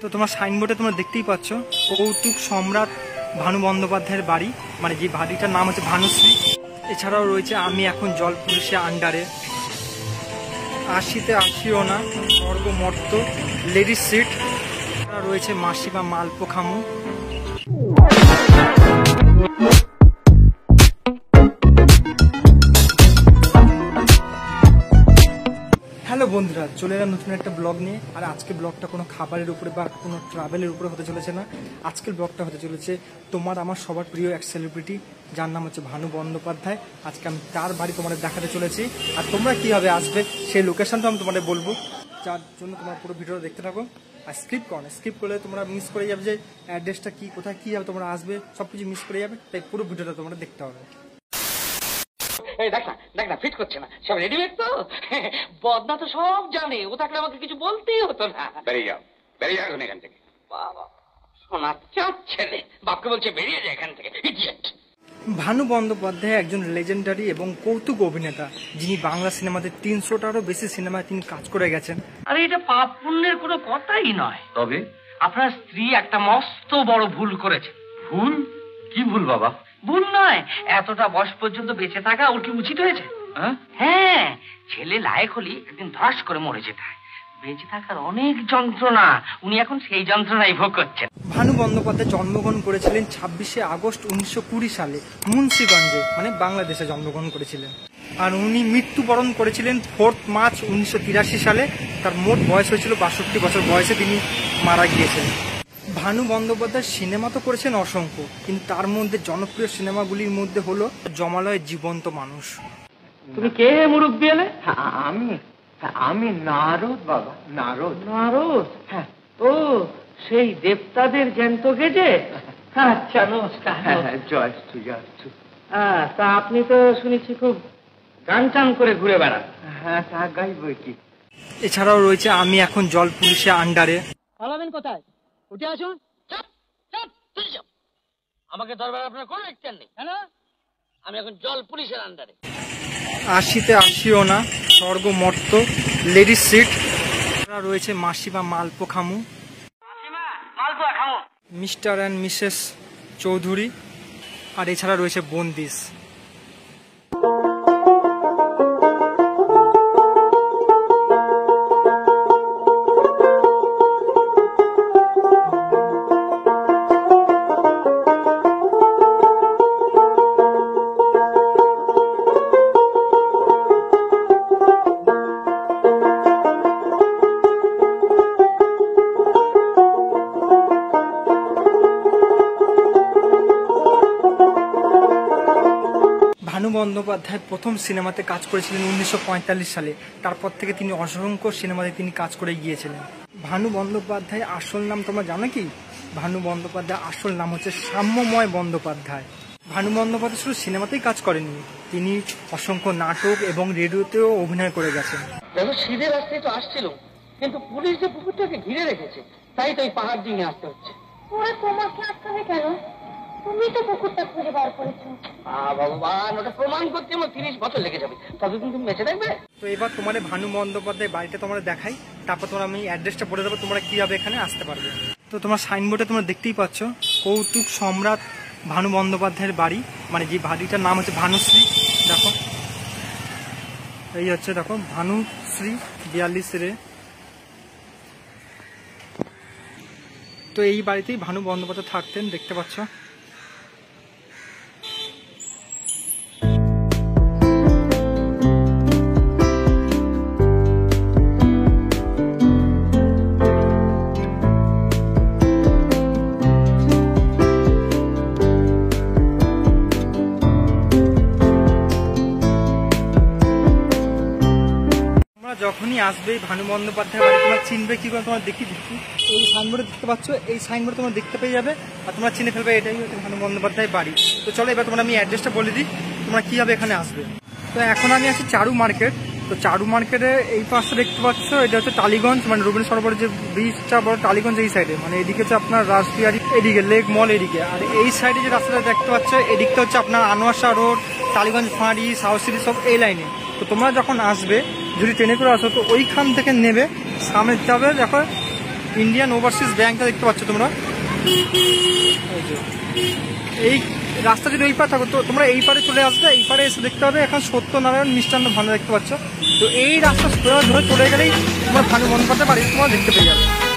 তো তোমার সাইনবোর্ডে তোমরা দেখতেই পাচ্ছ কৌতুক সম্রাট ভানু বন্দ্যোপাধ্যায়ের বাড়ি, মানে যে বাড়িটার নাম হচ্ছে ভানুশ্রী। এছাড়াও রয়েছে আমি এখন জল পুলিশের আন্ডারে, 80তে 80 না, স্বর্গমর্ত, লেডিস সিট, রয়েছে মাসিমা মালপো খামু। হ্যালো বন্ধুরা, চলে এলাম নতুন একটা ব্লগ নিয়ে। আর আজকে ব্লগটা কোনো খাবারের উপরে বা কোনো ট্রাভেলের উপরে হতে চলেছে না। আজকের ব্লগটা হতে চলেছে তোমার আমার সবার প্রিয় এক সেলিব্রিটি, যার নাম হচ্ছে ভানু বন্দ্যোপাধ্যায়। আজকে আমি তার বাড়ি তোমাদের দেখাতে চলেছি, আর তোমরা কীভাবে আসবে সেই লোকেশনটা আমি তোমাদের বলবো, যার জন্য তোমরা পুরো ভিডিওটা দেখতে থাকো। আর স্কিপ করলে তোমরা মিস করে যাবে যে অ্যাড্রেসটা কী, কোথায় কীভাবে তোমরা আসবে, সব কিছু মিস করে যাবে। তাই পুরো ভিডিওটা তোমরা দেখতে হবে। দেখ না ফিট করছে না, সব রেডিমেড তো। বদনা তো সব জানে, ও থাকলে আমাকে কিছু বলতেই হতো না। বেরিয়ে যাও এখান থেকে। বাবা শোনা ছেলে বাপকে বলছে বেরিয়ে যায় এখান থেকে, ইডিয়েট। ভানু বন্দ্যোপাধ্যায় একজন লেজেন্ডারি এবং কৌতুক অভিনেতা, যিনি বাংলা সিনেমাতে 300টারও বেশি সিনেমায় তিনি কাজ করে গেছেন। আরে এটা পাপ পুণ্যের কোনো কথাই নয়। তবে আপনার স্ত্রী একটা মস্ত বড় ভুল করেছে। ভুল? কি ভুল বাবা? ভুল নয়, এতটা বয়স পর্যন্ত বেঁচে থাকা ওর কি উচিত হয়েছে? হ্যাঁ, ছেলে লায়ক হলি একদিন ধস করে মরে যেতে হয়। বেঁচে থাকার অনেক যন্ত্রণা, উনি এখন সেই যন্ত্রণাই ভোগ করছেন। ভানু বন্দ্যোপাধ্যায় জন্মগ্রহণ করেছিলেন 26শে আগস্ট 1920 সালে মুন্সিগঞ্জে, মানে বাংলাদেশে জন্মগ্রহণ করেছিলেন। আর উনি মৃত্যুবরণ করেছিলেন 4 মার্চ 1983 সালে। তার মোট বয়স হয়েছিল 62 বছর বয়সে তিনি মারা গিয়েছিলেন। ভানু বন্দ্যোপাধ্যায় সিনেমা তো করেছেন অসংখ্য, কিন্তু তার মধ্যে জনপ্রিয় সিনেমাগুলির মধ্যে হলো জমালয় জীবন্ত মানুষ। তুমি কে মুরব্বি এলে? আমি নারদ বাবা, নারদ। হ্যাঁ, ও সেই দেবতাদের জ্যান্ত গেজে। আচ্ছা, নমস্কার। জয়স্তু। তা আপনি তো শুনেছি খুব গান টান করে ঘুরে বেড়ান। হ্যাঁ, তা গাইব কি। এছাড়াও রয়েছে আমি এখন জল পুলিশের আন্ডারে। পালাবেন কোথায়? উঠে আসুন। আমাকে দরবার আপনার কোনো ইচ্ছা নেই। হ্যাঁ, আমি এখন জল পুলিশের আন্ডারে। 80তে 80 না, স্বর্গমর্ত, লেডিস সিট, রয়েছে মাসিমা মালপো খামু, মিস্টার অ্যান্ড মিসেস চৌধুরী, আর এছাড়া রয়েছে বন্দিশ। ভানু বন্দ্যোপাধ্যায় প্রথম সিনেমাতে কাজ করেছিলেন 1945 সালে। তারপর থেকে তিনি অসংখ্য সিনেমাতে তিনি কাজ করে গিয়েছিলেন। ভানু বন্দ্যোপাধ্যায় আসল নাম তোমরা জানো কি? ভানু বন্দ্যোপাধ্যায় আসল নাম হচ্ছে সাম্যময় বন্দ্যোপাধ্যায়। ভানু বন্দ্যোপাধ্যায় শুধু সিনেমাতেই কাজ করেননি, তিনি অসংখ্য নাটক এবং রেডিওতেও অভিনয় করে গেছেন। দেখো, সিধে রাস্তায় তো আসছিল, কিন্তু পুলিশ যে পুকুরটাকে ঘিরে রেখেছে, তাই তো এই পাহাড় দিয়ে আসতে হচ্ছে। ওরা তোমাকে আটকাবে কেন? তুমি তো পুকুরটা খুঁজে বার করেছো। ভগবান, ওটা প্রমাণ করতে আমার 30 বছর লেগে যাবে। ততদিন তুমি বেঁচে থাকবে। তো এবার তোমাদের ভানু বন্দ্যোপাধ্যায় বাড়িটা তোমরা দেখাই, তারপর তোমরা আমি অ্যাড্রেসটা বলে দেবো, তোমরা কিভাবে এখানে আসতে পারবে। তো তোমার সাইনবোর্ডে তোমরা দেখতেই পাচ্ছ কৌতুক সম্রাট ভানু বন্দ্যোপাধ্যায়ের বাড়ি, মানে যে বাড়িটার নাম হচ্ছে ভানুশ্রী। দেখো, এই হচ্ছে, দেখো ভানুশ্রী 42 তো এই বাড়িতেই ভানু বন্দ্যোপাধ্যায় থাকতেন, দেখতে পাচ্ছ। যখনই আসবে ভানু বন্দ্যোপাধ্যায় বাড়ি, তোমরা চিনবে কি করে? তোমরা দেখি এই সাইনবোর্ডে দেখতে পাচ্ছ, এই সাইনবোর্ড তোমরা দেখতে পেয়ে যাবে, আর তোমরা চিনে ফেলবে এটাই হচ্ছে ভানু বন্দ্যোপাধ্যায় বাড়ি। তো চলো এবার তোমরা আমি অ্যাড্রেসটা বলে দিই, তোমরা কীভাবে এখানে আসবে। তো এখন আমি আছি চারু মার্কেট। তো চারু মার্কেটে এই পাশে দেখতে পাচ্ছ, এটা হচ্ছে টালিগঞ্জ, মানে রবীন্দ্র সরোবরের যে ব্রিজটা বড় টালিগঞ্জ, এই সাইডে, মানে এদিকে হচ্ছে আপনার রাসবিহারি, এদিকে লেক মল এদিকে। আর এই সাইডে যে রাস্তাটা দেখতে পাচ্ছ, এদিকটা হচ্ছে আপনার আনোয়ার শাহ রোড, টালিগঞ্জ ফাঁড়ি, সাউথ সিটি, সব এই লাইনে। তো তোমরা যখন আসবে, যদি ট্রেনে করে আসো, তো ওইখান থেকে নেবে, সামনে যাবে, দেখো ইন্ডিয়ান ওভারসিজ ব্যাংকটা দেখতে পাচ্ছ তোমরা। এই রাস্তা যদি ওই পারে থাকো তো তোমরা এই পারে চলে আসবে, এই পারে এসে দেখতে হবে এখন সত্যনারায়ণ মিষ্টান্ন ভান্ডার দেখতে পাচ্ছ। তো এই রাস্তা ধরে চলে গেলেই তোমার ভানু বন্দ্যোপাধ্যায় বাড়ি তোমরা দেখতে পেয়ে যাবে।